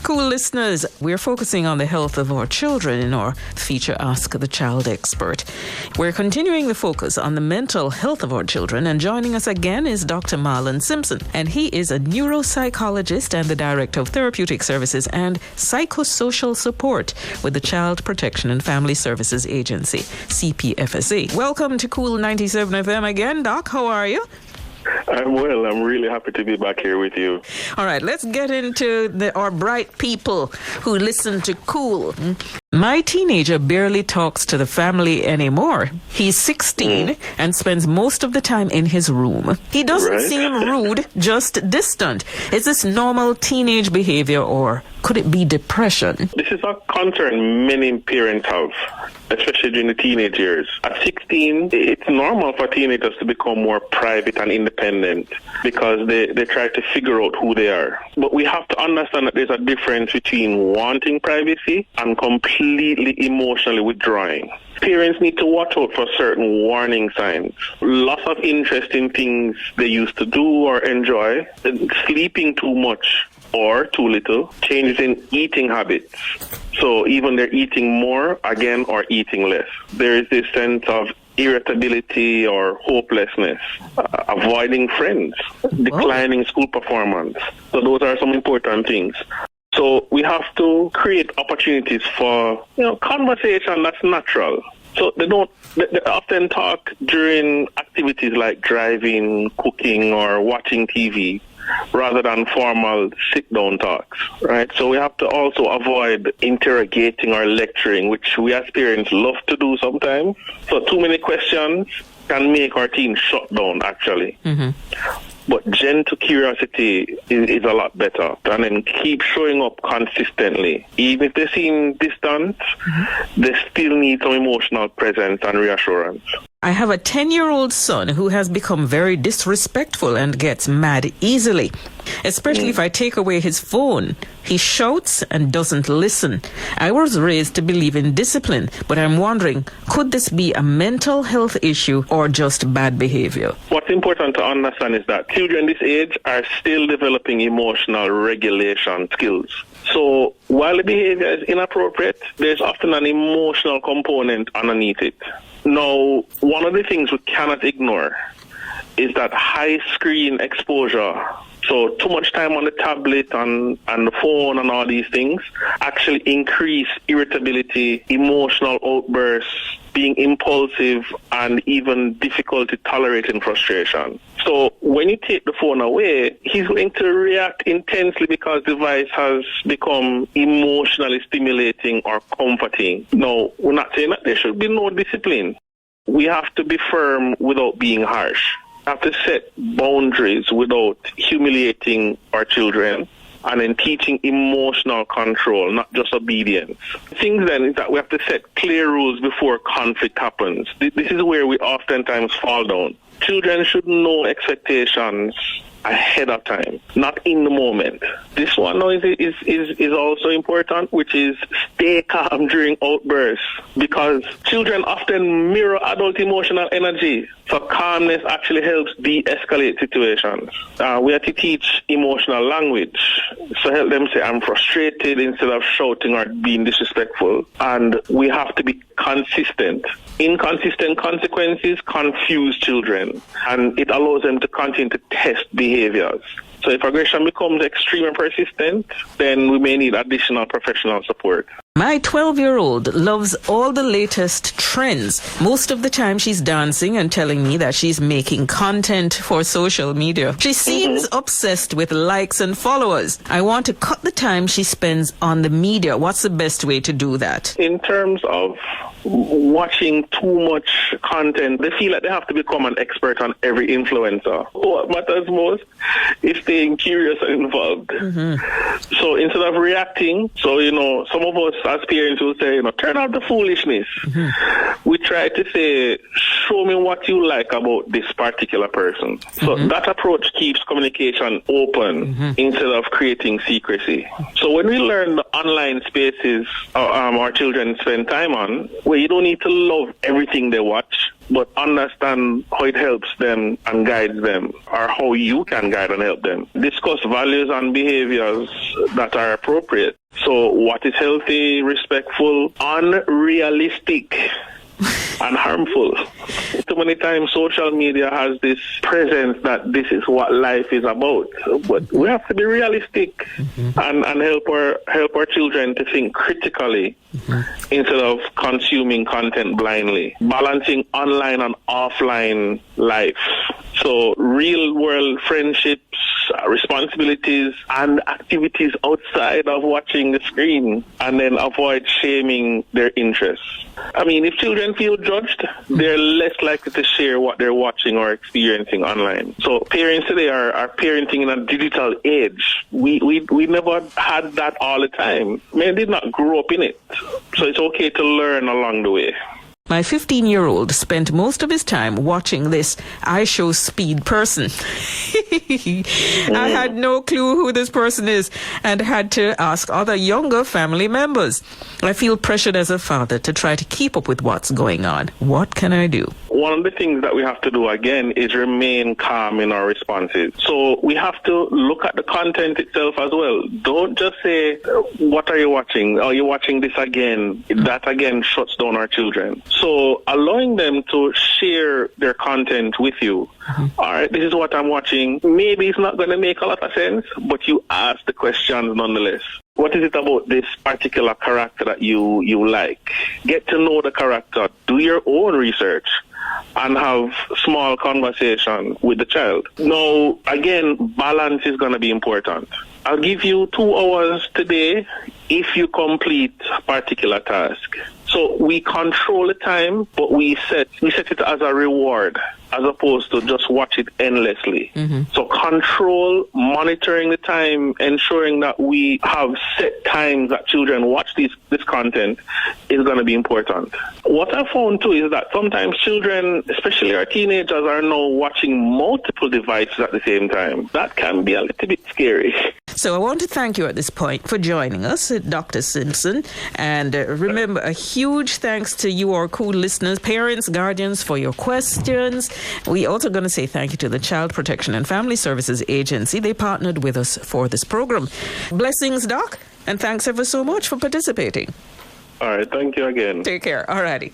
Cool listeners, we're focusing on the health of our children in our feature Ask the Child Expert. We're continuing the focus on the mental health of our children, and joining us again is Dr. Marlon Simpson, and he is a neuropsychologist and the director of Therapeutic Services and Psychosocial Support with the Child Protection and Family Services Agency, CPFSA. Welcome to KOOL97FM again, Doc. How are you? I'm well. I'm really happy to be back here with you. All right, let's get into our bright people who listen to Cool. My teenager barely talks to the family anymore. He's 16 and spends most of the time in his room. He doesn't seem rude, just distant. Is this normal teenage behavior, or could it be depression? This is a concern many parents have, especially during the teenage years. At 16, it's normal for teenagers to become more private and independent because they try to figure out who they are. But we have to understand that there's a difference between wanting privacy and completely emotionally withdrawing. Parents need to watch out for certain warning signs. Lots of interest in things they used to do or enjoy, sleeping too much or too little, changes in eating habits. So even they're eating more again or eating less. There is this sense of irritability or hopelessness, avoiding friends, declining school performance. So those are some important things. So we have to create opportunities for, conversation that's natural. So they often talk during activities like driving, cooking, or watching TV, rather than formal sit-down talks, right? So we have to also avoid interrogating or lecturing, which we as parents love to do sometimes. So too many questions can make our teens shut down, actually. But gentle curiosity is a lot better. And then keep showing up consistently. Even if they seem distant, they still need some emotional presence and reassurance. I have a 10-year-old son who has become very disrespectful and gets mad easily, especially if I take away his phone. He shouts and doesn't listen. I was raised to believe in discipline, but I'm wondering, could this be a mental health issue or just bad behavior? What's important to understand is that children this age are still developing emotional regulation skills. So while the behavior is inappropriate, there's often an emotional component underneath it. Now, one of the things we cannot ignore is that high screen exposure, so too much time on the tablet and the phone and all these things, actually increase irritability, emotional outbursts, being impulsive, and even difficulty tolerating frustration. So when you take the phone away, he's going to react intensely because the device has become emotionally stimulating or comforting. Now, we're not saying that there should be no discipline. We have to be firm without being harsh. We have to set boundaries without humiliating our children, and then teaching emotional control, not just obedience. The thing then is that we have to set clear rules before conflict happens. This is where we oftentimes fall down. Children should know expectations ahead of time, not in the moment. This one now is also important, which is stay calm during outbursts, because children often mirror adult emotional energy. So calmness actually helps de-escalate situations. We have to teach emotional language. So help them say, I'm frustrated, instead of shouting or being disrespectful. And we have to be consistent. Inconsistent consequences confuse children, and it allows them to continue to test behaviors. So if aggression becomes extreme and persistent, then we may need additional professional support. My 12-year-old loves all the latest trends. Most of the time she's dancing and telling me that she's making content for social media. She seems obsessed with likes and followers. I want to cut the time she spends on the media. What's the best way to do that? In terms of watching too much content, they feel like they have to become an expert on every influencer. What matters most is staying curious and involved. So instead of reacting, some of us as parents will say, turn out the foolishness. We try to say, show me what you like about this particular person. So that approach keeps communication open instead of creating secrecy. So when we learn the online spaces our children spend time on, where you don't need to love everything they watch, but understand how it helps them and guides them, or how you can guide and help them. Discuss values and behaviors that are appropriate. So what is healthy, respectful, unrealistic, and harmful. Too many times social media has this presence that this is what life is about. But we have to be realistic and help our children to think critically instead of consuming content blindly. Balancing online and offline life. So real world friendships, responsibilities, and activities outside of watching the screen, and then avoid shaming their interests. I mean, if children feel judged, they're less likely to share what they're watching or experiencing online. So parents today are parenting in a digital age. We never had that all the time. Men did not grow up in it. So it's okay to learn along the way. My 15-year-old spent most of his time watching this I Show Speed person. I had no clue who this person is and had to ask other younger family members. I feel pressured as a father to try to keep up with what's going on. What can I do? One of the things that we have to do again is remain calm in our responses. So we have to look at the content itself as well. Don't just say, what are you watching? Are you watching this again? That again shuts down our children. So allowing them to share their content with you. All right, this is what I'm watching. Maybe it's not going to make a lot of sense, but you ask the questions nonetheless. What is it about this particular character that you like? Get to know the character. Do your own research and have small conversation with the child. Now, again, balance is going to be important. I'll give you 2 hours today if you complete a particular task. So we control the time, but we set it as a reward as opposed to just watch it endlessly. So control, monitoring the time, ensuring that we have set times that children watch this content is going to be important. What I found too is that sometimes children, especially our teenagers, are now watching multiple devices at the same time. That can be a little bit scary. So I want to thank you at this point for joining us, Dr. Simpson. And remember, a huge thanks to you, our KOOL listeners, parents, guardians, for your questions. We're also going to say thank you to the Child Protection and Family Services Agency. They partnered with us for this program. Blessings, Doc, and thanks ever so much for participating. All right, thank you again. Take care. All righty.